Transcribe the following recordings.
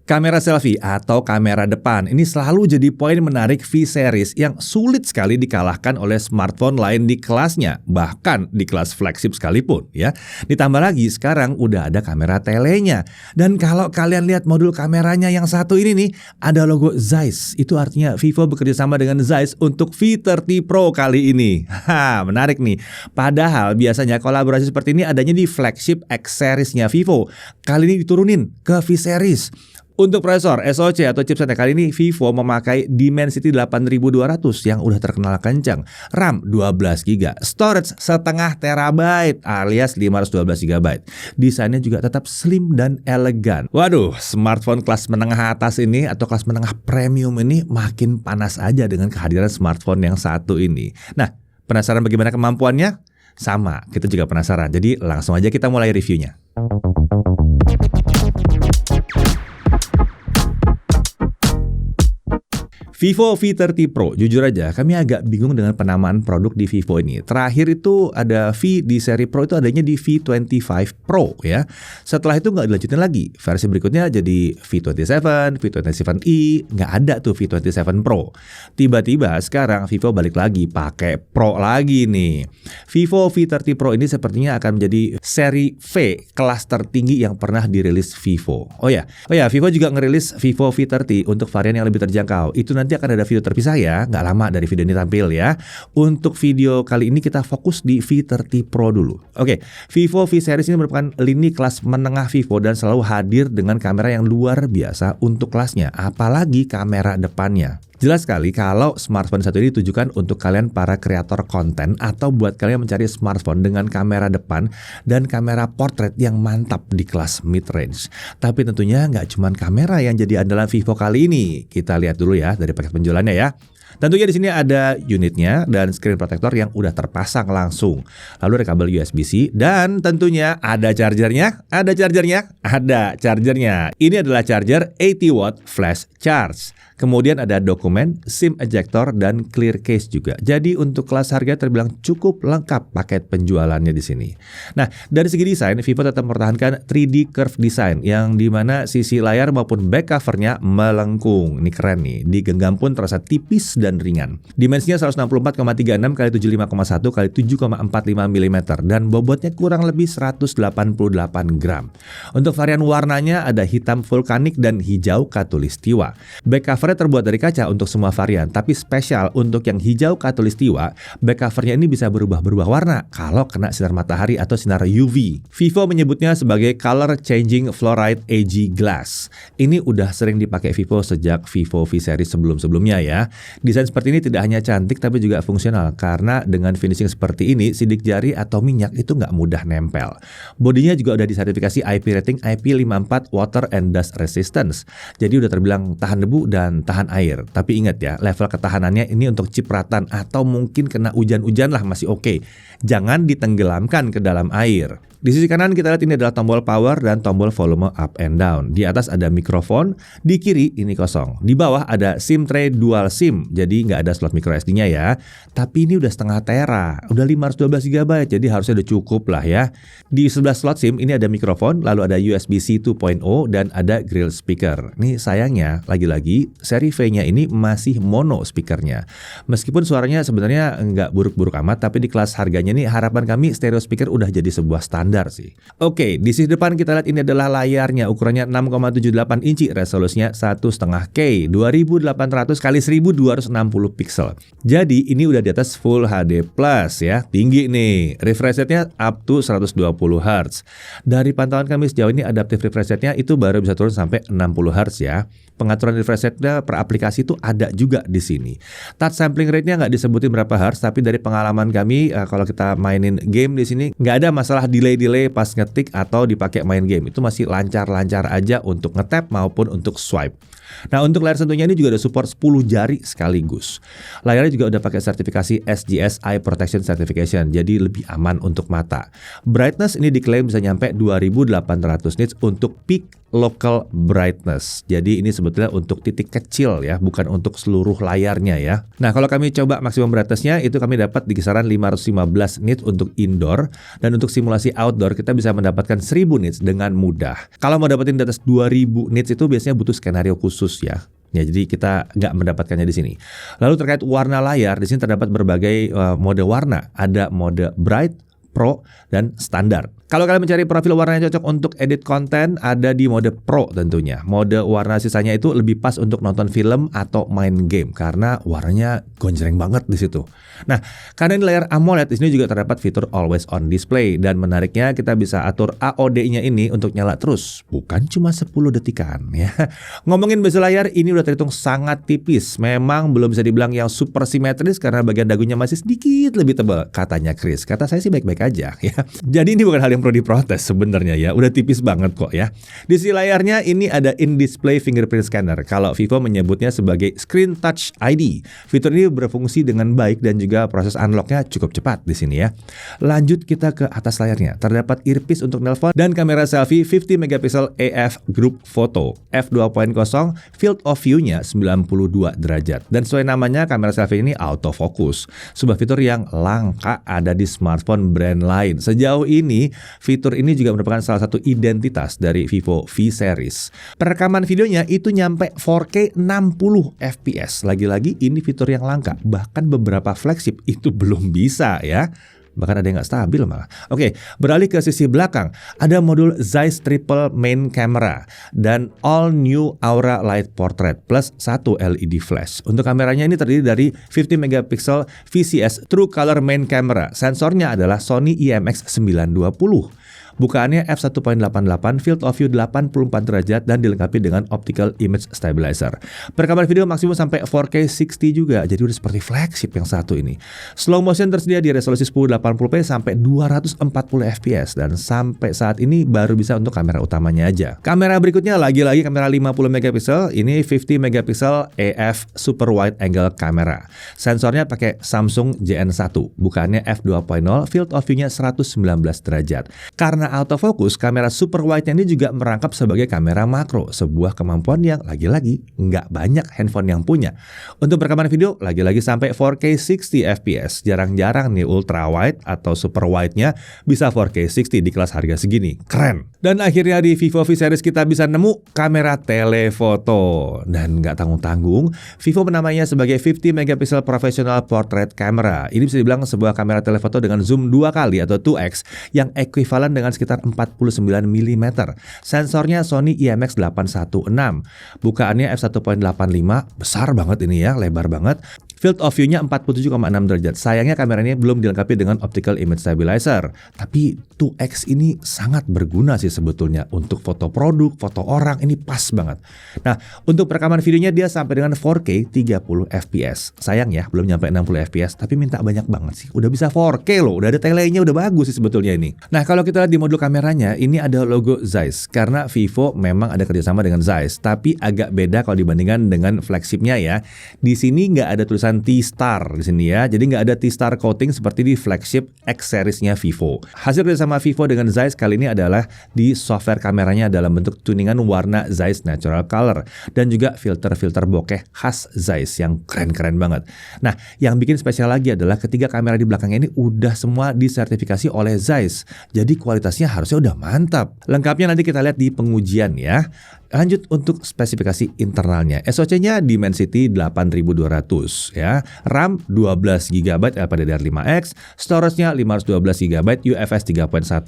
Kamera selfie atau kamera depan ini selalu jadi poin menarik V-Series yang sulit sekali dikalahkan oleh smartphone lain di kelasnya, bahkan di kelas flagship sekalipun ya. Ditambah lagi sekarang udah ada kamera telenya. Dan kalau kalian lihat modul kameranya yang satu ini nih, ada logo Zeiss. Itu artinya Vivo bekerja sama dengan Zeiss untuk V30 Pro kali ini. Menarik nih. Padahal biasanya kolaborasi seperti ini adanya di flagship X-Series-nya Vivo. Kali ini diturunin ke V-Series. Untuk prosesor SoC atau chipsetnya kali ini Vivo memakai Dimensity 8200 yang udah terkenal kencang, RAM 12GB, storage setengah terabyte alias 512GB. Desainnya juga tetap slim dan elegan. Waduh, smartphone kelas menengah atas ini atau kelas menengah premium ini makin panas aja dengan kehadiran smartphone yang satu ini. Nah, penasaran bagaimana kemampuannya? Sama, kita juga penasaran. Jadi langsung aja kita mulai reviewnya. Vivo V30 Pro, jujur aja kami agak bingung dengan penamaan produk di Vivo ini. Terakhir itu ada V di seri Pro itu adanya di V25 Pro ya. Setelah itu nggak dilanjutin lagi. Versi berikutnya jadi V27, V27e, nggak ada tuh V27 Pro. Tiba-tiba sekarang Vivo balik lagi pakai Pro lagi nih. Vivo V30 Pro ini sepertinya akan menjadi seri V kelas tertinggi yang pernah dirilis Vivo. Oh ya, Vivo juga ngerilis Vivo V30 untuk varian yang lebih terjangkau. Itu nanti akan ada video terpisah ya, nggak lama dari video ini tampil ya. Untuk video kali ini kita fokus di V30 Pro dulu. Oke, Vivo V-Series ini merupakan lini kelas menengah Vivo dan selalu hadir dengan kamera yang luar biasa untuk kelasnya, apalagi kamera depannya. Jelas sekali kalau smartphone satu ini ditujukan untuk kalian para kreator konten atau buat kalian mencari smartphone dengan kamera depan dan kamera portrait yang mantap di kelas mid-range. Tapi tentunya nggak cuma kamera yang jadi andalan Vivo kali ini. Kita lihat dulu ya dari paket penjualannya ya. Tentunya di sini ada unitnya dan screen protector yang udah terpasang langsung. Lalu ada kabel USB-C dan tentunya ada chargernya. Ada chargernya. Ini adalah charger 80 watt flash charge. Kemudian ada dokumen, SIM ejector, dan clear case juga. Jadi untuk kelas harga terbilang cukup lengkap paket penjualannya di sini. Nah, dari segi desain, Vivo tetap mempertahankan 3D curve design yang dimana sisi layar maupun back covernya melengkung. Ini keren nih. Digenggam pun terasa tipis dan ringan. Dimensinya 164,36 x 75,1 x 7,45 mm dan bobotnya kurang lebih 188 gram. Untuk varian warnanya ada hitam vulkanik dan hijau khatulistiwa. Back covernya terbuat dari kaca untuk semua varian, tapi spesial untuk yang hijau khatulistiwa, back covernya ini bisa berubah-berubah warna kalau kena sinar matahari atau sinar UV. Vivo menyebutnya sebagai color changing fluoride AG glass. Ini udah sering dipakai Vivo sejak Vivo V-Series sebelum-sebelumnya ya. Desain seperti ini tidak hanya cantik tapi juga fungsional karena dengan finishing seperti ini, sidik jari atau minyak itu nggak mudah nempel. Bodinya juga udah disertifikasi IP rating IP54 water and dust resistance. Jadi udah terbilang tahan debu dan tahan air. Tapi ingat ya, level ketahanannya ini untuk cipratan atau mungkin kena hujan-hujan lah masih oke. Jangan ditenggelamkan ke dalam air. Di sisi kanan kita lihat ini adalah tombol power dan tombol volume up and down. Di atas ada mikrofon, di kiri ini kosong. Di bawah ada SIM tray dual SIM, jadi nggak ada slot micro SD-nya ya. Tapi ini udah setengah tera, udah 512GB, jadi harusnya udah cukup lah ya. Di sebelah slot SIM ini ada mikrofon, lalu ada USB-C 2.0 dan ada grill speaker. Nih sayangnya, lagi-lagi seri V-nya ini masih mono speakernya. Meskipun suaranya sebenarnya nggak buruk-buruk amat, tapi di kelas harganya nih harapan kami stereo speaker udah jadi sebuah standar sih. Oke, di sisi depan kita lihat ini adalah layarnya, ukurannya 6,78 inci, resolusinya 1,5K, 2800 x 1260 pixel. Jadi ini udah di atas Full HD Plus ya, tinggi nih. Refresh rate-nya up to 120 Hz. Dari pantauan kami sejauh ini adaptive refresh rate-nya itu baru bisa turun sampai 60 Hz ya. Pengaturan refresh rate-nya per aplikasi itu ada juga di sini. Touch sampling rate-nya nggak disebutin berapa Hz, tapi dari pengalaman kami kalau kita mainin game di sini nggak ada masalah delay pas ngetik atau dipakai main game. Itu masih lancar-lancar aja untuk ngetap maupun untuk swipe. Nah, untuk layar sentuhnya ini juga ada support 10 jari sekaligus. Layarnya juga udah pakai sertifikasi SGS Eye Protection Certification, jadi lebih aman untuk mata. Brightness ini diklaim bisa nyampe 2800 nits untuk peak local brightness. Jadi ini sebetulnya untuk titik kecil ya, bukan untuk seluruh layarnya ya. Nah, kalau kami coba maksimum brightness-nya itu kami dapat di kisaran 515 nits untuk indoor dan untuk simulasi outdoor kita bisa mendapatkan 1000 nits dengan mudah. Kalau mau dapetin di atas 2000 nits itu biasanya butuh skenario khusus ya. Ya, jadi kita nggak mendapatkannya di sini. Lalu terkait warna layar, di sini terdapat berbagai mode warna. Ada mode bright, pro, dan standar. Kalau kalian mencari profil warna yang cocok untuk edit konten, ada di mode Pro tentunya. Mode warna sisanya itu lebih pas untuk nonton film atau main game karena warnanya gonjreng banget di situ. Nah, karena ini layar AMOLED, di sini juga terdapat fitur Always On Display dan menariknya kita bisa atur AOD-nya ini untuk nyala terus, bukan cuma 10 detikan ya. Ngomongin bezel layar, ini udah terhitung sangat tipis. Memang belum bisa dibilang yang super simetris karena bagian dagunya masih sedikit lebih tebal, katanya Chris. Kata saya sih baik-baik aja ya. Jadi ini bukan hal yang perlu diprotes sebenarnya ya, udah tipis banget kok ya. Di sisi layarnya ini ada in-display fingerprint scanner. Kalau Vivo menyebutnya sebagai Screen Touch ID. Fitur ini berfungsi dengan baik dan juga proses unlocknya cukup cepat di sini ya. Lanjut kita ke atas layarnya. Terdapat earpiece untuk nelpon dan kamera selfie 50 megapiksel AF Group Photo f2.0, field of view-nya 92 derajat. Dan sesuai namanya, kamera selfie ini autofocus. Sebuah fitur yang langka ada di smartphone brand lain. Sejauh ini fitur ini juga merupakan salah satu identitas dari Vivo V Series. Perekaman videonya itu nyampe 4K 60 fps. Lagi-lagi ini fitur yang langka. Bahkan beberapa flagship itu belum bisa ya. Bahkan ada yang nggak stabil malah. Oke, beralih ke sisi belakang. Ada modul Zeiss Triple Main Camera dan All New Aura Light Portrait plus 1 LED flash. Untuk kameranya ini terdiri dari 50 megapiksel VCS True Color Main Camera. Sensornya adalah Sony IMX920. Bukaannya f1.88, field of view 84 derajat dan dilengkapi dengan optical image stabilizer. Perekaman video maksimum sampai 4K 60 juga, jadi udah seperti flagship yang satu ini. Slow motion tersedia di resolusi 1080p sampai 240 fps dan sampai saat ini baru bisa untuk kamera utamanya aja. Kamera berikutnya lagi-lagi kamera 50 megapiksel, ini 50 megapiksel AF Super Wide Angle Camera. Sensornya pakai Samsung JN1, bukaannya f2.0, field of view-nya 119 derajat. Karena autofocus, kamera super wide ini juga merangkap sebagai kamera makro, sebuah kemampuan yang lagi-lagi nggak banyak handphone yang punya. Untuk perekaman video, lagi-lagi sampai 4K 60 fps. Jarang-jarang nih ultra wide atau super wide-nya bisa 4K 60 di kelas harga segini. Keren! Dan akhirnya di Vivo V Series kita bisa nemu kamera telefoto. Dan nggak tanggung-tanggung, Vivo menamainya sebagai 50 megapiksel professional portrait camera. Ini bisa dibilang sebuah kamera telefoto dengan zoom 2 kali atau 2x yang ekuivalen dengan sekitar 49 mm. Sensornya Sony IMX816. Bukaannya f1.85, besar banget ini ya, lebar banget. Field of view-nya 47,6 derajat. Sayangnya kamera ini belum dilengkapi dengan optical image stabilizer. Tapi 2x ini sangat berguna sih sebetulnya untuk foto produk, foto orang, ini pas banget. Nah, untuk perekaman videonya dia sampai dengan 4K 30 fps. Sayang ya, belum nyampe 60 fps, tapi minta banyak banget sih. Udah bisa 4K loh, udah ada telenya, udah bagus sih sebetulnya ini. Nah, kalau kita lihat di modul kameranya, ini ada logo Zeiss. Karena Vivo memang ada kerjasama dengan Zeiss, tapi agak beda kalau dibandingkan dengan flagshipnya ya. Di sini nggak ada tulisan T-Star di sini ya. Jadi nggak ada T-Star coating seperti di flagship X series-nya Vivo. Hasil kerjasama Vivo dengan Zeiss kali ini adalah di software kameranya dalam bentuk tuningan warna Zeiss Natural Color dan juga filter-filter bokeh khas Zeiss yang keren-keren banget. Nah, yang bikin spesial lagi adalah ketiga kamera di belakangnya ini udah semua disertifikasi oleh Zeiss. Jadi kualitasnya harusnya udah mantap. Lengkapnya nanti kita lihat di pengujian ya. Lanjut untuk spesifikasi internalnya. SoC-nya Dimensity 8200 ya. RAM 12GB LPDDR5X, storage-nya 512GB UFS 3.1.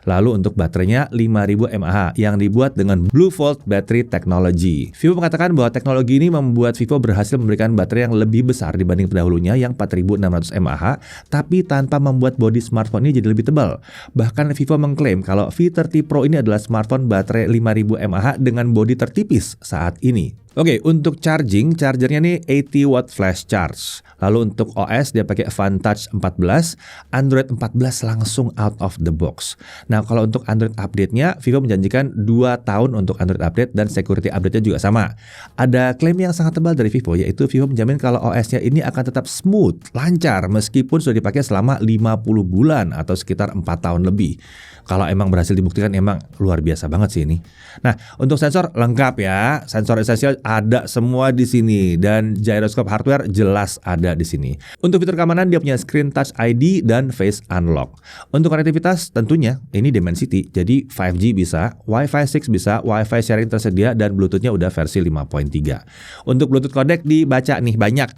Lalu untuk baterainya 5000 mAh yang dibuat dengan Blue Volt Battery Technology. Vivo mengatakan bahwa teknologi ini membuat Vivo berhasil memberikan baterai yang lebih besar dibanding pendahulunya yang 4600 mAh, tapi tanpa membuat bodi smartphone ini jadi lebih tebal. Bahkan Vivo mengklaim kalau V30 Pro ini adalah smartphone baterai 5000 mAh dengan bodi tertipis saat ini. Oke, untuk chargernya nih 80 watt flash charge. Lalu untuk OS dia pakai Vantage 14, Android 14 langsung out of the box. Nah, kalau untuk Android update-nya, Vivo menjanjikan 2 tahun untuk Android update dan security update-nya juga sama. Ada klaim yang sangat tebal dari Vivo, yaitu Vivo menjamin kalau OS-nya ini akan tetap smooth, lancar, meskipun sudah dipakai selama 50 bulan atau sekitar 4 tahun lebih. Kalau emang berhasil dibuktikan, emang luar biasa banget sih ini. Nah, untuk sensor lengkap ya. Sensor esensial ada semua di sini dan gyroscope hardware jelas ada di sini. Untuk fitur keamanan dia punya screen touch ID dan face unlock. Untuk konektivitas tentunya ini Dimensity, jadi 5G bisa, Wi-Fi 6 bisa, Wi-Fi sharing tersedia dan Bluetooth-nya udah versi 5.3. Untuk Bluetooth codec dibaca nih, banyak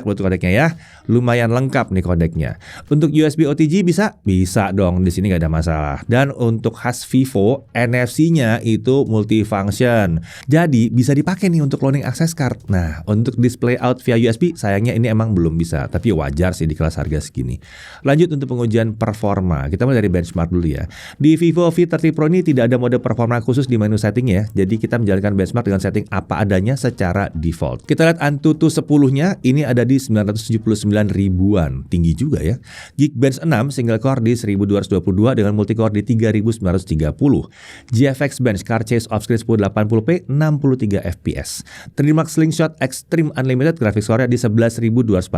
Bluetooth codecnya ya. Lumayan lengkap nih codecnya. Untuk USB OTG bisa dong, di sini gak ada masalah. Dan untuk khas Vivo, NFC-nya itu multifunction. Jadi bisa dipakai nih untuk cloning access card. Nah, untuk display out via USB sayangnya ini emang belum bisa, tapi wajar sih di kelas harga segini. Lanjut untuk pengujian performa. Kita mulai dari benchmark dulu ya. Di Vivo V30 Pro ini tidak ada mode performa khusus di menu setting ya. Jadi kita menjalankan benchmark dengan setting apa adanya secara default. Kita lihat Antutu 10-nya ini ada di 979 ribuan. Tinggi juga ya. Geekbench 6 single core di 1222 dengan multicore di 3930. GFX Bench Car Chase Offscreen 1080p 63 fps. 3D Mark Slingshot Extreme Unlimited grafik skornya di 11.249.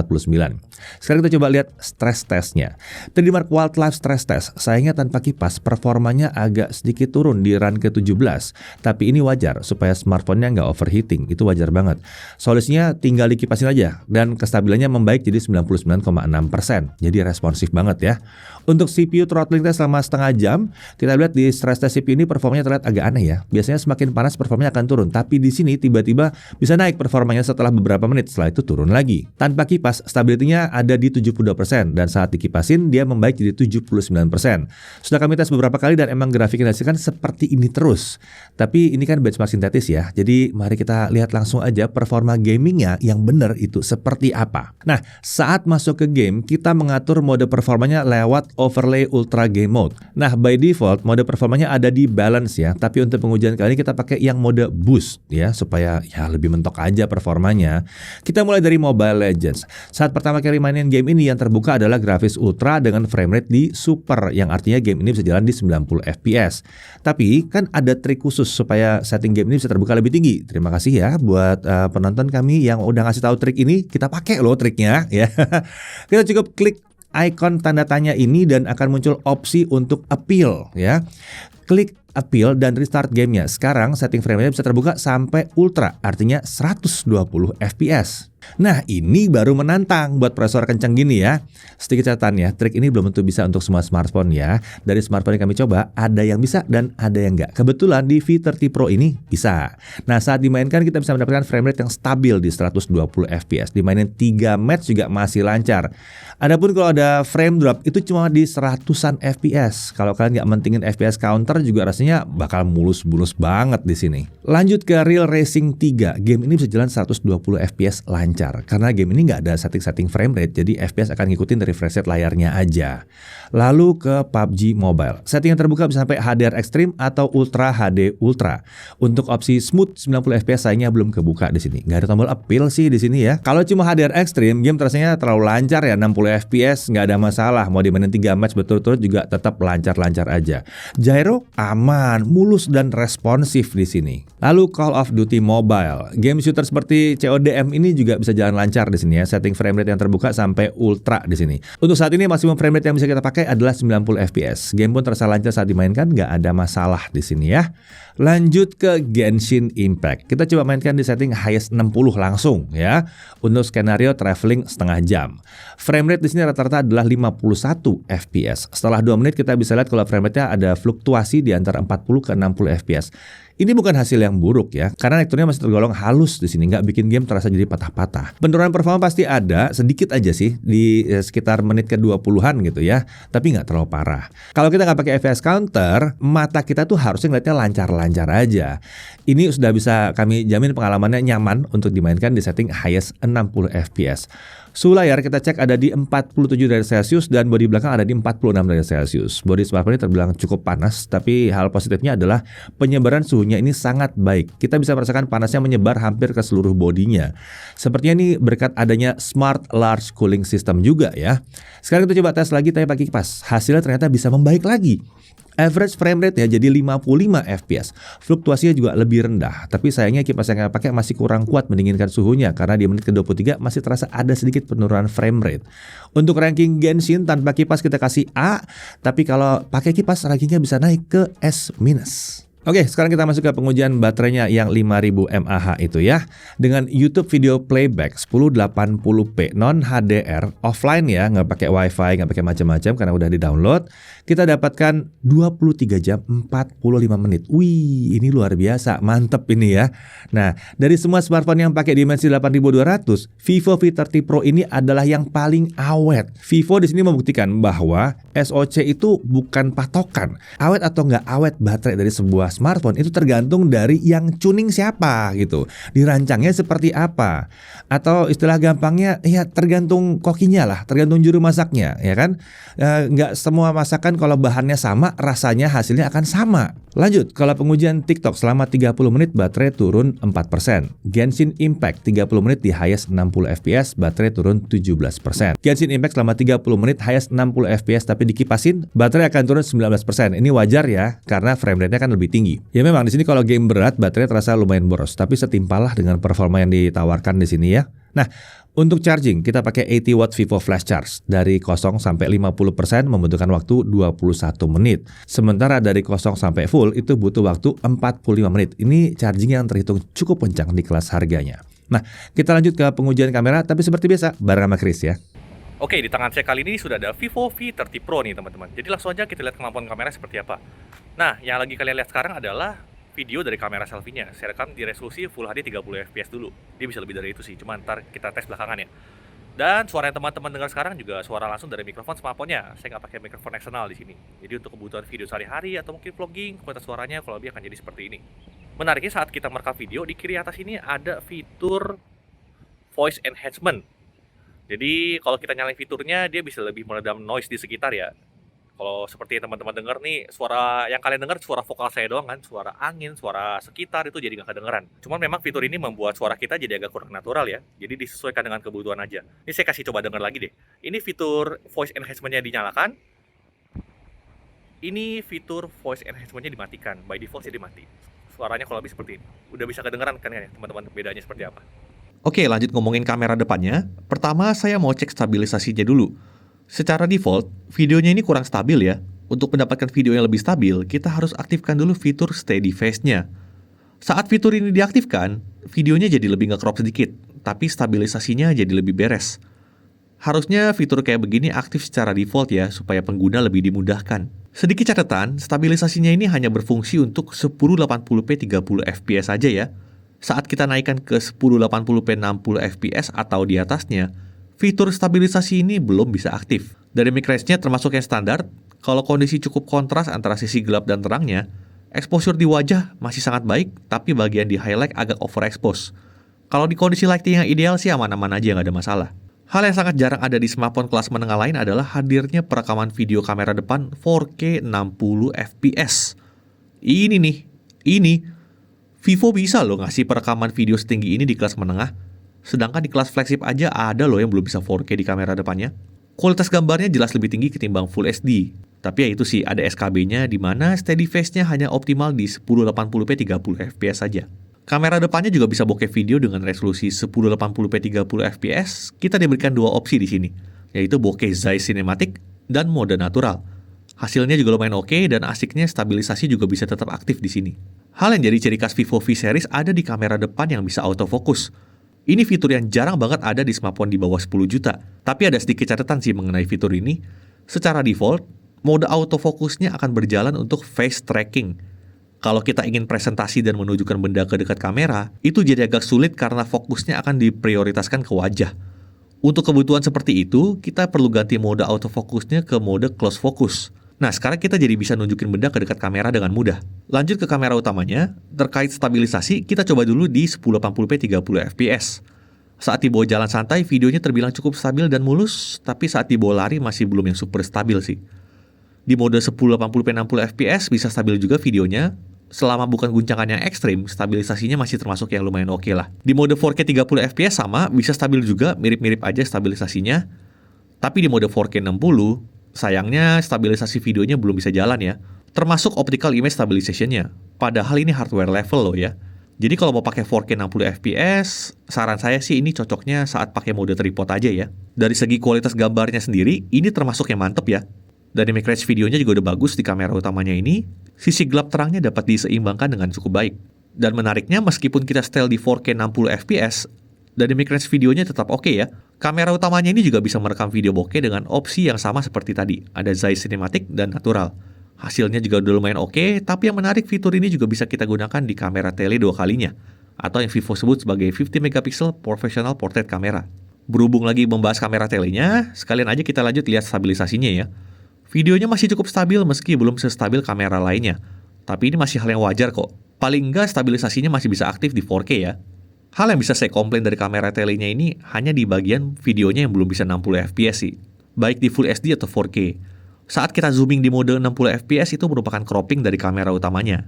Sekarang kita coba lihat stress testnya. 3D Mark Wildlife Stress Test sayangnya tanpa kipas performanya agak sedikit turun di run ke-17. Tapi ini wajar supaya smartphone-nya nggak overheating, itu wajar banget. Solusinya tinggal dikipasin aja dan kestabilannya membaik jadi 99,6%. Jadi responsif banget ya. Untuk CPU throttling test selama setengah jam, kita lihat di stress test CPU ini performanya terlihat agak aneh ya. Biasanya semakin panas performanya akan turun, tapi di sini tiba-tiba bisa naik performanya setelah beberapa menit, setelah itu turun lagi. Tanpa kipas, stability-nya ada di 72% dan saat dikipasin dia membaik jadi 79%. Sudah kami tes beberapa kali dan emang grafik yang dihasilkan seperti ini terus. Tapi ini kan benchmark sintetis ya, jadi mari kita lihat langsung aja performa gamingnya yang benar itu seperti apa. Nah, saat masuk ke game, kita mengatur mode performanya lewat overlay ultra game mode. Nah, by default mode performanya ada di balance ya, tapi untuk pengujian kali ini kita pakai yang mode boost ya, supaya ya lebih mentok aja performanya. Kita mulai dari Mobile Legends. Saat pertama kali mainin game ini yang terbuka adalah grafis ultra dengan frame rate di super, yang artinya game ini bisa jalan di 90 fps. Tapi kan ada trik khusus supaya setting game ini bisa terbuka lebih tinggi. Terima kasih ya buat penonton kami yang udah ngasih tahu trik ini. Kita pakai loh triknya ya. Kita cukup klik icon tanda tanya ini dan akan muncul opsi untuk appeal ya. Klik appeal dan restart gamenya. Sekarang setting frame rate bisa terbuka sampai ultra, artinya 120 fps. Nah, ini baru menantang buat prosesor kencang gini ya. Sedikit catatan ya, trik ini belum tentu bisa untuk semua smartphone ya. Dari smartphone yang kami coba, ada yang bisa dan ada yang enggak. Kebetulan di V30 Pro ini bisa. Nah, saat dimainkan kita bisa mendapatkan frame rate yang stabil di 120 fps. Dimainin 3 match juga masih lancar. Adapun kalau ada frame drop itu cuma di 100-an fps. Kalau kalian nggak mentingin fps counter juga rasanya bakal mulus-mulus banget di sini. Lanjut ke Real Racing 3. Game ini bisa jalan 120 fps lancar. Karena game ini nggak ada setting-setting frame rate, jadi FPS akan ngikutin dari refresh rate layarnya aja. Lalu ke PUBG Mobile. Setting yang terbuka bisa sampai HDR Extreme atau Ultra HD Ultra. Untuk opsi smooth 90 FPS sayangnya belum kebuka di sini. Nggak ada tombol appeal sih di sini ya. Kalau cuma HDR Extreme, game rasanya terlalu lancar ya, 60 FPS nggak ada masalah. Mau dimainin 3 match berturut-turut juga tetap lancar-lancar aja. Gyro aman, mulus dan responsif di sini. Lalu Call of Duty Mobile. Game shooter seperti CODM ini juga bisa jalan lancar di sini ya. Setting frame rate yang terbuka sampai ultra di sini. Untuk saat ini maksimum frame rate yang bisa kita pakai adalah 90 fps. Game pun terasa lancar saat dimainkan, nggak ada masalah di sini ya. Lanjut ke Genshin Impact. Kita coba mainkan di setting highest 60 langsung ya. Untuk skenario traveling setengah jam. Frame rate di sini rata-rata adalah 51 fps. Setelah 2 menit kita bisa lihat kalau frame rate-nya ada fluktuasi di antara 40 ke 60 fps. Ini bukan hasil yang buruk ya, karena teksturnya masih tergolong halus di sini, nggak bikin game terasa jadi patah-patah. Penurunan performa pasti ada, sedikit aja sih, di sekitar menit ke-20-an gitu ya, tapi nggak terlalu parah. Kalau kita nggak pakai FPS counter, mata kita tuh harusnya ngeliatnya lancar-lancar aja. Ini sudah bisa kami jamin pengalamannya nyaman untuk dimainkan di setting highest 60 fps. Suhu layar kita cek ada di 47 derajat Celcius dan bodi belakang ada di 46 derajat Celcius. Bodi smartphone ini terbilang cukup panas, tapi hal positifnya adalah penyebaran suhunya ini sangat baik. Kita bisa merasakan panasnya menyebar hampir ke seluruh bodinya. Sepertinya ini berkat adanya Smart Large Cooling System juga ya. Sekarang kita coba tes lagi tapi pakai kipas. Hasilnya ternyata bisa membaik lagi. Average frame rate ya jadi 55 fps. Fluktuasinya juga lebih rendah. Tapi sayangnya kipas yang saya pakai masih kurang kuat mendinginkan suhunya karena di menit ke-23 masih terasa ada sedikit penurunan frame rate. Untuk ranking Genshin tanpa kipas kita kasih A, tapi kalau pakai kipas rankingnya bisa naik ke S-. Oke, sekarang kita masuk ke pengujian baterainya yang 5000 mAh itu ya. Dengan YouTube video playback 1080p non HDR offline ya, nggak pakai WiFi, nggak pakai macam-macam karena udah di-download. Kita dapatkan 23 jam 45 menit. Wih, ini luar biasa, mantep ini ya. Nah, dari semua smartphone yang pakai Dimensity 8200, Vivo V30 Pro ini adalah yang paling awet. Vivo di sini membuktikan bahwa SoC itu bukan patokan. Awet atau nggak awet baterai dari sebuah smartphone itu tergantung dari yang tuning siapa gitu. Dirancangnya seperti apa. Atau istilah gampangnya ya tergantung kokinya lah, tergantung juru masaknya ya kan. Nggak semua masakan kalau bahannya sama rasanya hasilnya akan sama. Lanjut, kalau pengujian TikTok selama 30 menit baterai turun 4%. Genshin Impact 30 menit di highest 60 fps baterai turun 17%. Genshin Impact selama 30 menit highest 60 fps tapi dikipasin baterai akan turun 19%. Ini wajar ya karena frame rate-nya kan lebih tinggi. Ya memang di sini kalau game berat baterai terasa lumayan boros tapi setimpalah dengan performa yang ditawarkan di sini ya. Nah, untuk charging kita pakai 80 watt Vivo Flash Charge. Dari 0 sampai 50% membutuhkan waktu 21 menit. Sementara dari 0 sampai full itu butuh waktu 45 menit. Ini charging yang terhitung cukup kencang di kelas harganya. Nah, kita lanjut ke pengujian kamera tapi seperti biasa bareng sama Chris ya. Oke, di tangan saya kali ini sudah ada Vivo V30 Pro nih teman-teman. Jadi langsung aja kita lihat kemampuan kamera seperti apa. Nah, yang lagi kalian lihat sekarang adalah video dari kamera selfie-nya. Saya rekam di resolusi Full HD 30 fps dulu. Dia bisa lebih dari itu sih, cuma ntar kita tes belakangan ya. Dan suara yang teman-teman dengar sekarang juga suara langsung dari mikrofon smartphone-nya. Saya nggak pakai mikrofon eksternal di sini. Jadi untuk kebutuhan video sehari-hari atau mungkin vlogging, kualitas suaranya kalau lebih akan jadi seperti ini. Menariknya saat kita merekam video, di kiri atas ini ada fitur voice enhancement. Jadi kalau kita nyalain fiturnya, dia bisa lebih meredam noise di sekitar ya. Kalau seperti teman-teman dengar nih, suara yang kalian dengar suara vokal saya doang kan, suara angin, suara sekitar itu jadi nggak kedengeran. Cuman memang fitur ini membuat suara kita jadi agak kurang natural ya, jadi disesuaikan dengan kebutuhan aja. Ini saya kasih coba denger lagi deh. Ini fitur voice enhancement-nya dinyalakan. Ini fitur voice enhancement-nya dimatikan, by default jadi mati. Suaranya kalau lebih seperti ini. Udah bisa kedengeran kan ya teman-teman, bedanya seperti apa? Oke, lanjut ngomongin kamera depannya. Pertama, saya mau cek stabilisasinya dulu. Secara default, videonya ini kurang stabil ya. Untuk mendapatkan video yang lebih stabil, kita harus aktifkan dulu fitur steady phase-nya. Saat fitur ini diaktifkan, videonya jadi lebih nge-crop sedikit, tapi stabilisasinya jadi lebih beres. Harusnya fitur kayak begini aktif secara default ya, supaya pengguna lebih dimudahkan. Sedikit catatan, stabilisasinya ini hanya berfungsi untuk 1080p 30 fps aja ya. Saat kita naikkan ke 1080p 60 fps atau di atasnya, fitur stabilisasi ini belum bisa aktif. Dari mic range-nya termasuk yang standar, kalau kondisi cukup kontras antara sisi gelap dan terangnya, exposure di wajah masih sangat baik, tapi bagian di highlight agak overexpose. Kalau di kondisi lighting yang ideal sih aman-aman aja, nggak ada masalah. Hal yang sangat jarang ada di smartphone kelas menengah lain adalah hadirnya perekaman video kamera depan 4K 60 fps. Ini Vivo bisa loh ngasih perekaman video setinggi ini di kelas menengah. Sedangkan di kelas flagship aja ada loh yang belum bisa 4K di kamera depannya. Kualitas gambarnya jelas lebih tinggi ketimbang Full HD. Tapi ya itu sih ada SKB-nya di mana steady phase-nya hanya optimal di 1080p 30 fps saja. Kamera depannya juga bisa bokeh video dengan resolusi 1080p 30 fps. Kita diberikan dua opsi di sini, yaitu bokeh Zeiss Cinematic dan mode natural. Hasilnya juga lumayan oke dan asiknya stabilisasi juga bisa tetap aktif di sini. Hal yang jadi ciri khas Vivo V series ada di kamera depan yang bisa autofocus. Ini fitur yang jarang banget ada di smartphone di bawah 10 juta. Tapi ada sedikit catatan sih mengenai fitur ini. Secara default, mode autofokusnya akan berjalan untuk face tracking. Kalau kita ingin presentasi dan menunjukkan benda ke dekat kamera, itu jadi agak sulit karena fokusnya akan diprioritaskan ke wajah. Untuk kebutuhan seperti itu, kita perlu ganti mode autofokusnya ke mode close focus. Nah, sekarang kita jadi bisa nunjukin benda ke dekat kamera dengan mudah. Lanjut ke kamera utamanya, terkait stabilisasi, kita coba dulu di 1080p 30 fps. Saat dibawa jalan santai, videonya terbilang cukup stabil dan mulus, tapi saat dibawa lari masih belum yang super stabil sih. Di mode 1080p 60 fps bisa stabil juga videonya, selama bukan guncangan yang ekstrim, stabilisasinya masih termasuk yang lumayan oke lah. Di mode 4K 30 fps sama, bisa stabil juga, mirip-mirip aja stabilisasinya. Tapi di mode 4K 60, sayangnya stabilisasi videonya belum bisa jalan ya, termasuk optical image stabilization-nya. Padahal ini hardware level loh ya. Jadi kalau mau pakai 4K 60 fps, saran saya sih ini cocoknya saat pakai mode tripod aja ya. Dari segi kualitas gambarnya sendiri, ini termasuk yang mantep ya. Dynamic range videonya juga udah bagus di kamera utamanya ini. Sisi gelap terangnya dapat diseimbangkan dengan cukup baik. Dan menariknya, meskipun kita setel di 4K 60 fps, dynamic range videonya tetap oke ya. Kamera utamanya ini juga bisa merekam video bokeh dengan opsi yang sama seperti tadi. Ada Zeiss Cinematic dan Natural. Hasilnya juga udah lumayan oke, tapi yang menarik fitur ini juga bisa kita gunakan di kamera tele 2 kalinya. Atau yang Vivo sebut sebagai 50 megapixel professional portrait camera. Berhubung lagi membahas kamera telenya, sekalian aja kita lanjut lihat stabilisasinya ya. Videonya masih cukup stabil meski belum sestabil kamera lainnya. Tapi ini masih hal yang wajar kok. Paling enggak stabilisasinya masih bisa aktif di 4K ya. Hal yang bisa saya komplain dari kamera telenya ini hanya di bagian videonya yang belum bisa 60 fps sih. Baik di Full HD atau 4K. Saat kita zooming di mode 60 fps itu merupakan cropping dari kamera utamanya.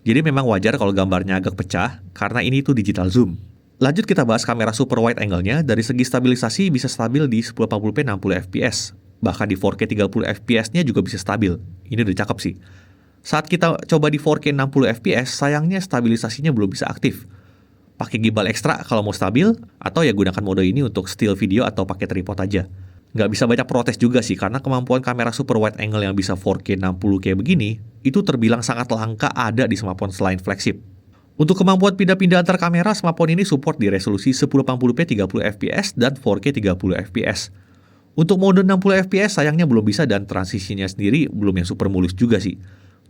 Jadi memang wajar kalau gambarnya agak pecah karena ini tuh digital zoom. Lanjut kita bahas kamera super wide angle-nya. Dari segi stabilisasi bisa stabil di 1080p 60 fps. Bahkan di 4K 30 fps-nya juga bisa stabil. Ini udah cakep sih. Saat kita coba di 4K 60 fps, sayangnya stabilisasinya belum bisa aktif. Pakai gimbal ekstra kalau mau stabil, atau ya gunakan mode ini untuk still video atau pakai tripod aja. Nggak bisa banyak protes juga sih, karena kemampuan kamera super wide angle yang bisa 4K 60 kayak begini, itu terbilang sangat langka ada di smartphone selain flagship. Untuk kemampuan pindah-pindah antar kamera, smartphone ini support di resolusi 1080p 30 fps dan 4K 30 fps. Untuk mode 60 fps sayangnya belum bisa dan transisinya sendiri belum yang super mulus juga sih.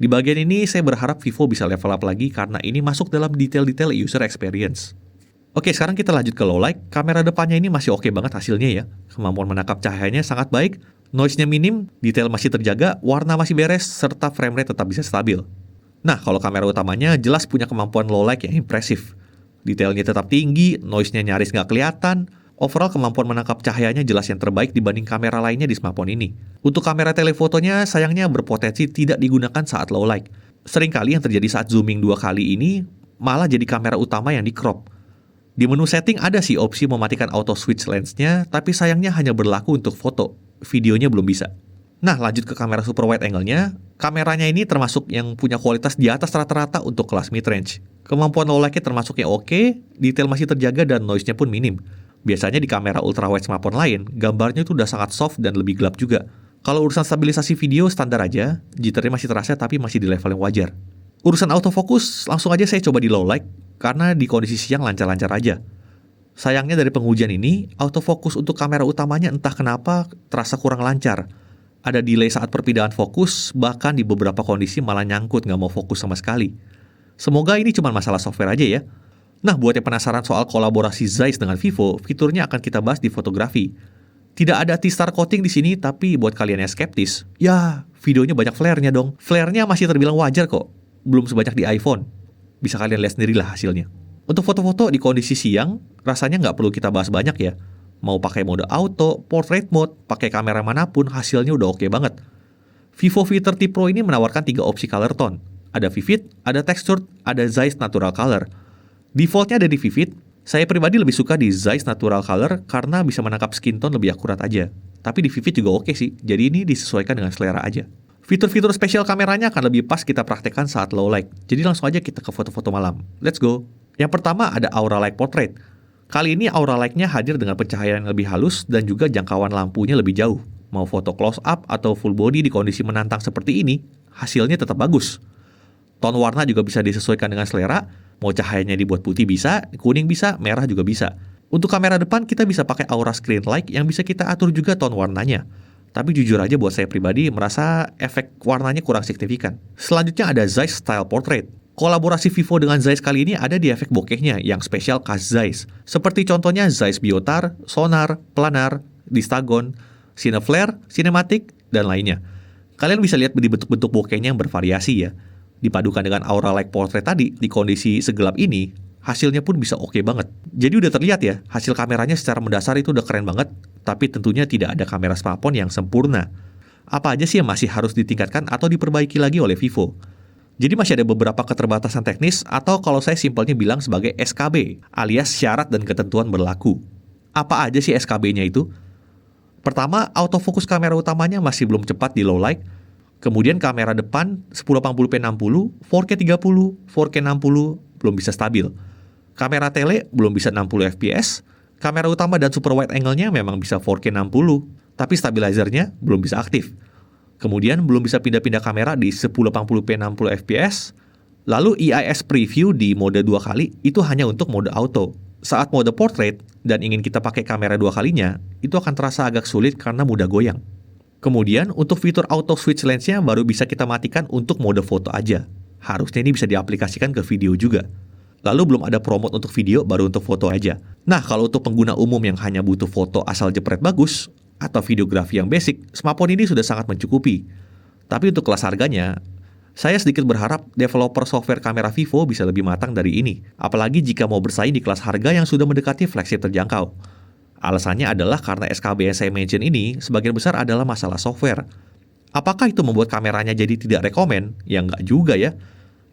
Di bagian ini saya berharap Vivo bisa level up lagi karena ini masuk dalam detail-detail user experience. Oke, sekarang kita lanjut ke low light. Kamera depannya ini masih oke banget hasilnya ya. Kemampuan menangkap cahayanya sangat baik, noise-nya minim, detail masih terjaga, warna masih beres, serta frame rate tetap bisa stabil. Nah, kalau kamera utamanya jelas punya kemampuan low light yang impresif. Detailnya tetap tinggi, noise-nya nyaris nggak kelihatan. Overall kemampuan menangkap cahayanya jelas yang terbaik dibanding kamera lainnya di smartphone ini. Untuk kamera telefotonya sayangnya berpotensi tidak digunakan saat low light. Seringkali yang terjadi saat zooming 2 kali ini malah jadi kamera utama yang di crop. Di menu setting ada sih opsi mematikan auto switch lens-nya, tapi sayangnya hanya berlaku untuk foto. Videonya belum bisa. Nah, lanjut ke kamera super wide angle-nya. Kameranya ini termasuk yang punya kualitas di atas rata-rata untuk kelas mid-range. Kemampuan low light-nya termasuk yang oke, detail masih terjaga dan noise-nya pun minim. Biasanya di kamera ultrawide smartphone lain, gambarnya itu udah sangat soft dan lebih gelap juga. Kalau urusan stabilisasi video standar aja, jitternya masih terasa tapi masih di level yang wajar. Urusan autofocus, langsung aja saya coba di low light, karena di kondisi siang lancar-lancar aja. Sayangnya dari pengujian ini, autofocus untuk kamera utamanya entah kenapa terasa kurang lancar. Ada delay saat perpindahan fokus, bahkan di beberapa kondisi malah nyangkut nggak mau fokus sama sekali. Semoga ini cuma masalah software aja ya. Nah, buat yang penasaran soal kolaborasi Zeiss dengan Vivo, fiturnya akan kita bahas di fotografi. Tidak ada T-Star coating di sini, tapi buat kalian yang skeptis, ya videonya banyak flare-nya dong. Flare-nya masih terbilang wajar kok, belum sebanyak di iPhone. Bisa kalian lihat sendirilah hasilnya. Untuk foto-foto di kondisi siang, rasanya nggak perlu kita bahas banyak ya. Mau pakai mode auto, portrait mode, pakai kamera manapun, hasilnya udah oke banget. Vivo V30 Pro ini menawarkan 3 opsi color tone. Ada Vivid, ada Textured, ada Zeiss Natural Color. Defaultnya ada di Vivid, saya pribadi lebih suka di Zeiss Natural Color karena bisa menangkap skin tone lebih akurat aja. Tapi di Vivid juga oke sih, jadi ini disesuaikan dengan selera aja. Fitur-fitur spesial kameranya akan lebih pas kita praktekkan saat low light. Jadi langsung aja kita ke foto-foto malam. Let's go! Yang pertama ada Aura Light Portrait. Kali ini Aura Light-nya hadir dengan pencahayaan yang lebih halus dan juga jangkauan lampunya lebih jauh. Mau foto close up atau full body di kondisi menantang seperti ini, hasilnya tetap bagus. Tone warna juga bisa disesuaikan dengan selera. Mau cahayanya dibuat putih bisa, kuning bisa, merah juga bisa. Untuk kamera depan kita bisa pakai Aura Screen Light yang bisa kita atur juga tone warnanya. Tapi jujur aja buat saya pribadi merasa efek warnanya kurang signifikan. Selanjutnya ada Zeiss Style Portrait. Kolaborasi Vivo dengan Zeiss kali ini ada di efek bokehnya yang spesial khas Zeiss. Seperti contohnya Zeiss Biotar, Sonar, Planar, Distagon, Cineflare, Cinematic, dan lainnya. Kalian bisa lihat di bentuk-bentuk bokehnya yang bervariasi ya. Dipadukan dengan Aura Light Portrait tadi, di kondisi segelap ini, hasilnya pun bisa oke banget. Jadi udah terlihat ya, hasil kameranya secara mendasar itu udah keren banget, tapi tentunya tidak ada kamera smartphone yang sempurna. Apa aja sih yang masih harus ditingkatkan atau diperbaiki lagi oleh Vivo? Jadi masih ada beberapa keterbatasan teknis atau kalau saya simpelnya bilang sebagai SKB, alias syarat dan ketentuan berlaku. Apa aja sih SKB-nya itu? Pertama, autofokus kamera utamanya masih belum cepat di low light. Kemudian kamera depan 1080p 60, 4K 30, 4K 60 belum bisa stabil. Kamera tele belum bisa 60 fps. Kamera utama dan super wide angle-nya memang bisa 4K 60, tapi stabilizernya belum bisa aktif. Kemudian belum bisa pindah-pindah kamera di 1080p 60 fps. Lalu EIS preview di mode 2 kali itu hanya untuk mode auto. Saat mode portrait dan ingin kita pakai kamera 2 kalinya, itu akan terasa agak sulit karena mudah goyang. Kemudian untuk fitur auto switch lensnya baru bisa kita matikan untuk mode foto aja. Harusnya ini bisa diaplikasikan ke video juga. Lalu belum ada promote untuk video, baru untuk foto aja. Nah, kalau untuk pengguna umum yang hanya butuh foto asal jepret bagus, atau videografi yang basic, smartphone ini sudah sangat mencukupi. Tapi untuk kelas harganya, saya sedikit berharap developer software kamera Vivo bisa lebih matang dari ini. Apalagi jika mau bersaing di kelas harga yang sudah mendekati flagship terjangkau. Alasannya adalah karena SKB yang saya mention ini, sebagian besar adalah masalah software. Apakah itu membuat kameranya jadi tidak rekomen? Ya nggak juga ya.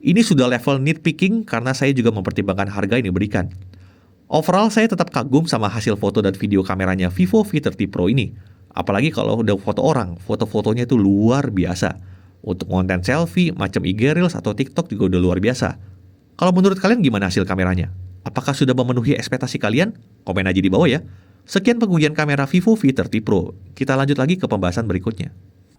Ini sudah level nitpicking karena saya juga mempertimbangkan harga yang diberikan. Overall, saya tetap kagum sama hasil foto dan video kameranya Vivo V30 Pro ini. Apalagi kalau udah foto orang, foto-fotonya itu luar biasa. Untuk konten selfie, macam IG Reels atau TikTok juga udah luar biasa. Kalau menurut kalian gimana hasil kameranya? Apakah sudah memenuhi ekspektasi kalian? Komen aja di bawah ya. Sekian pengujian kamera Vivo V30 Pro. Kita lanjut lagi ke pembahasan berikutnya.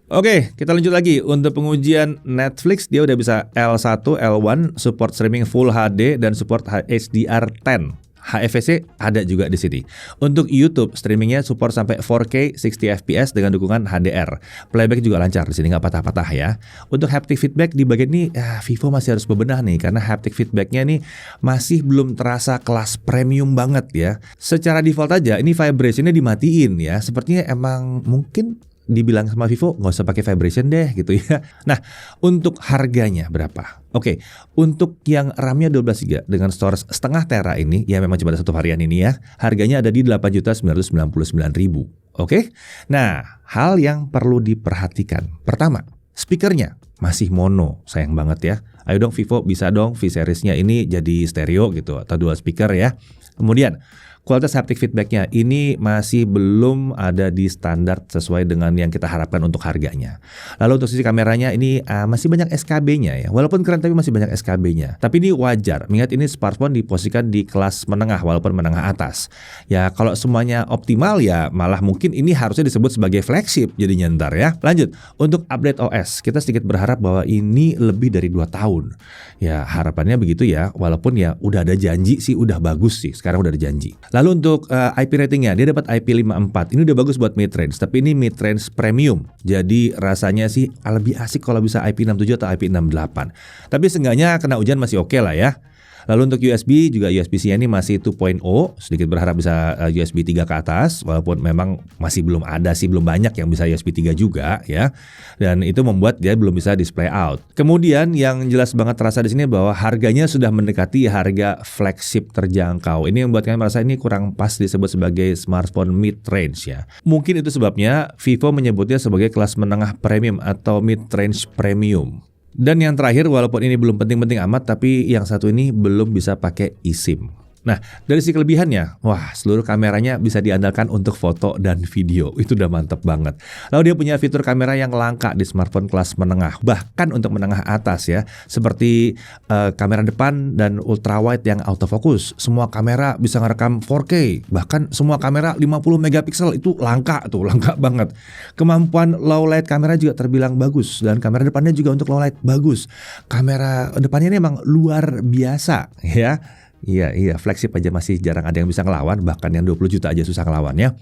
Oke, kita lanjut lagi. Untuk pengujian Netflix, dia udah bisa L1, L1, support streaming Full HD, dan support HDR10. HEVC ada juga di sini. Untuk YouTube, streamingnya support sampai 4K 60 fps dengan dukungan HDR. Playback juga lancar di sini, nggak patah-patah ya. Untuk haptic feedback di bagian ini, Vivo masih harus bebenah nih, karena haptic feedbacknya nih masih belum terasa kelas premium banget ya. Secara default aja, ini vibrationnya dimatiin ya. Sepertinya emang mungkin dibilang sama Vivo nggak usah pakai vibration deh gitu ya. Nah, untuk harganya berapa? Oke, untuk yang RAM-nya 12 GB dengan storage setengah tera ini, ya memang cuma ada satu varian ini ya. Harganya ada di 8.999.000. Oke. Nah, hal yang perlu diperhatikan. Pertama, speakernya masih mono, sayang banget ya. Ayo dong Vivo, bisa dong V-Series-nya ini jadi stereo gitu atau dual speaker ya. Kemudian kualitas haptic feedbacknya ini masih belum ada di standar sesuai dengan yang kita harapkan untuk harganya. Lalu untuk sisi kameranya ini masih banyak SKB-nya ya. Walaupun keren tapi masih banyak SKB-nya. Tapi ini wajar, mengingat ini smartphone diposisikan di kelas menengah walaupun menengah atas. Ya kalau semuanya optimal ya malah mungkin ini harusnya disebut sebagai flagship jadinya ntar ya. Lanjut, untuk update OS kita sedikit berharap bahwa ini lebih dari 2 tahun. Ya harapannya begitu ya, walaupun ya udah ada janji sih, udah bagus sih, sekarang udah ada janji. Lalu untuk IP ratingnya, dia dapat IP54. Ini udah bagus buat mid-range, tapi ini mid-range premium. Jadi rasanya sih lebih asik kalau bisa IP67 atau IP68. Tapi seenggaknya kena hujan masih oke lah ya. Lalu untuk USB juga USB-C ini masih 2.0, sedikit berharap bisa USB 3 ke atas, walaupun memang masih belum ada sih, belum banyak yang bisa USB 3 juga ya. Dan itu membuat dia belum bisa display out. Kemudian yang jelas banget terasa di sini bahwa harganya sudah mendekati harga flagship terjangkau. Ini yang membuat kami merasa ini kurang pas disebut sebagai smartphone mid-range ya. Mungkin itu sebabnya Vivo menyebutnya sebagai kelas menengah premium atau mid-range premium. Dan yang terakhir, walaupun ini belum penting-penting amat, tapi yang satu ini belum bisa pakai eSIM. Nah, dari sisi kelebihannya, wah seluruh kameranya bisa diandalkan untuk foto dan video. Itu udah mantep banget. Lalu dia punya fitur kamera yang langka di smartphone kelas menengah, bahkan untuk menengah atas ya. Seperti kamera depan dan ultrawide yang autofocus. Semua kamera bisa ngerekam 4K, bahkan semua kamera 50 megapiksel itu langka tuh, langka banget. Kemampuan low light kamera juga terbilang bagus, dan kamera depannya juga untuk low light bagus. Kamera depannya ini emang luar biasa ya. Iya, flagship aja masih jarang ada yang bisa ngelawan, bahkan yang 20 juta aja susah ngelawannya.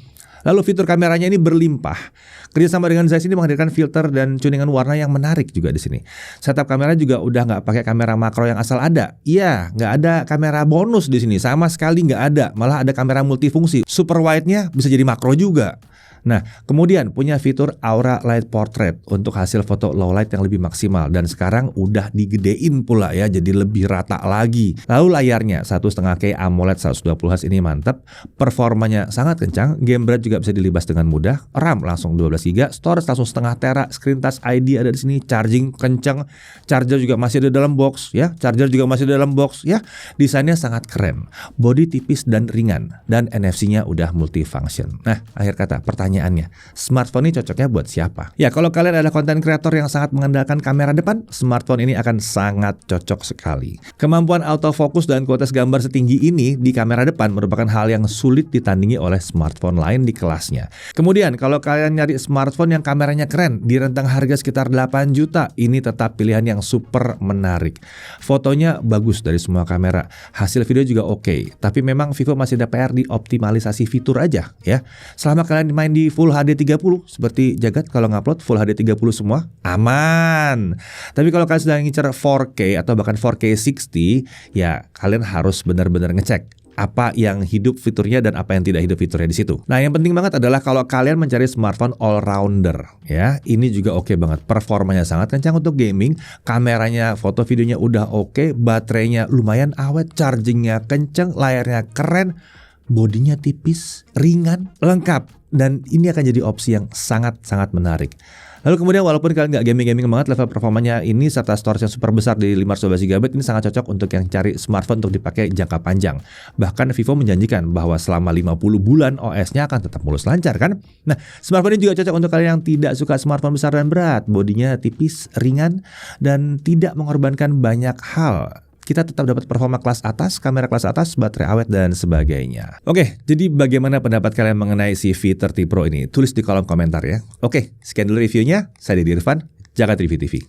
Lalu fitur kameranya ini berlimpah. Kerjasama dengan Zeiss ini menghadirkan filter dan tuningan warna yang menarik juga di sini. Setup kamera juga udah nggak pakai kamera makro yang asal ada. Iya, nggak ada kamera bonus di sini, sama sekali nggak ada. Malah ada kamera multifungsi. Super wide-nya bisa jadi makro juga. Nah, kemudian punya fitur Aura Light Portrait untuk hasil foto low light yang lebih maksimal, dan sekarang udah digedein pula ya, jadi lebih rata lagi. Lalu layarnya 1,5K AMOLED 120Hz ini mantap, performanya sangat kencang, game berat juga bisa dilibas dengan mudah, RAM langsung 12GB, storage langsung setengah tera, screen touch ID ada di sini, charging kencang, charger juga masih ada dalam box ya, Desainnya sangat keren, body tipis dan ringan, dan NFC-nya udah multifunction. Nah, akhir kata pertanyaan pertanyaannya, smartphone ini cocoknya buat siapa? Ya, kalau kalian adalah konten kreator yang sangat mengandalkan kamera depan, smartphone ini akan sangat cocok sekali. Kemampuan autofocus dan kualitas gambar setinggi ini di kamera depan merupakan hal yang sulit ditandingi oleh smartphone lain di kelasnya. Kemudian, kalau kalian nyari smartphone yang kameranya keren di rentang harga sekitar 8 juta, ini tetap pilihan yang super menarik. Fotonya bagus dari semua kamera, hasil video juga oke, tapi memang Vivo masih ada PR di optimalisasi fitur aja ya. Selama kalian main di Full HD 30 seperti Jagat kalau ngupload Full HD 30 semua aman. Tapi kalau kalian sedang ngincer 4K atau bahkan 4K 60, ya kalian harus benar-benar ngecek apa yang hidup fiturnya dan apa yang tidak hidup fiturnya di situ. Nah, yang penting banget adalah kalau kalian mencari smartphone all-rounder ya, ini juga oke banget. Performanya sangat kencang untuk gaming, kameranya, foto videonya udah oke, baterainya lumayan awet, chargingnya kenceng, layarnya keren, bodinya tipis, ringan, lengkap, dan ini akan jadi opsi yang sangat-sangat menarik. Lalu kemudian walaupun kalian nggak gaming-gaming banget, level performanya ini serta storage yang super besar di 512GB ini sangat cocok untuk yang cari smartphone untuk dipakai jangka panjang. Bahkan Vivo menjanjikan bahwa selama 50 bulan OS-nya akan tetap mulus lancar kan? Nah, smartphone ini juga cocok untuk kalian yang tidak suka smartphone besar dan berat, bodinya tipis, ringan, dan tidak mengorbankan banyak hal. Kita tetap dapat performa kelas atas, kamera kelas atas, baterai awet, dan sebagainya. Oke, jadi bagaimana pendapat kalian mengenai si V30 Pro ini? Tulis di kolom komentar ya. Oke, sekian dulu reviewnya. Saya Deddy Irfan, Jagat Review TV.